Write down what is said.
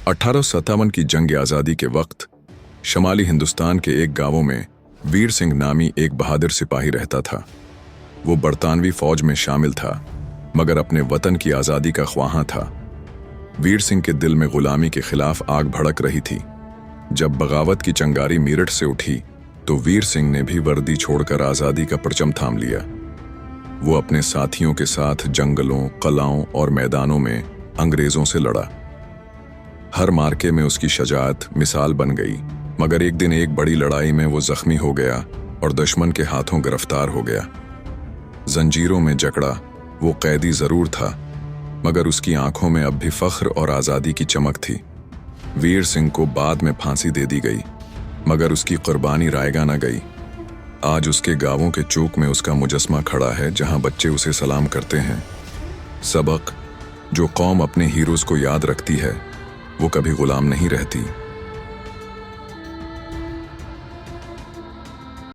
1857 की जंग आज़ादी के वक्त शमाली हिंदुस्तान के एक गांव में वीर सिंह नामी एक बहादुर सिपाही रहता था। वो बरतानवी फौज में शामिल था, मगर अपने वतन की आज़ादी का ख्वाहां था। वीर सिंह के दिल में गुलामी के खिलाफ आग भड़क रही थी। जब बगावत की चिंगारी मेरठ से उठी तो वीर सिंह ने भी वर्दी छोड़कर आज़ादी का परचम थाम लिया। वो अपने साथियों के साथ जंगलों, कलाओं और मैदानों में अंग्रेजों से लड़ा। हर मार्के में उसकी शजाअत मिसाल बन गई, मगर एक दिन एक बड़ी लड़ाई में वो जख्मी हो गया और दुश्मन के हाथों गिरफ्तार हो गया। जंजीरों में जकड़ा वो कैदी जरूर था, मगर उसकी आंखों में अब भी फख्र और आज़ादी की चमक थी। वीर सिंह को बाद में फांसी दे दी गई, मगर उसकी कुर्बानी रायगा न गई। आज उसके गांवों के चौक में उसका मुजस्मा खड़ा है, जहां बच्चे उसे सलाम करते हैं। सबक: जो कौम अपने हीरोज को याद रखती है वो कभी गुलाम नहीं रहती।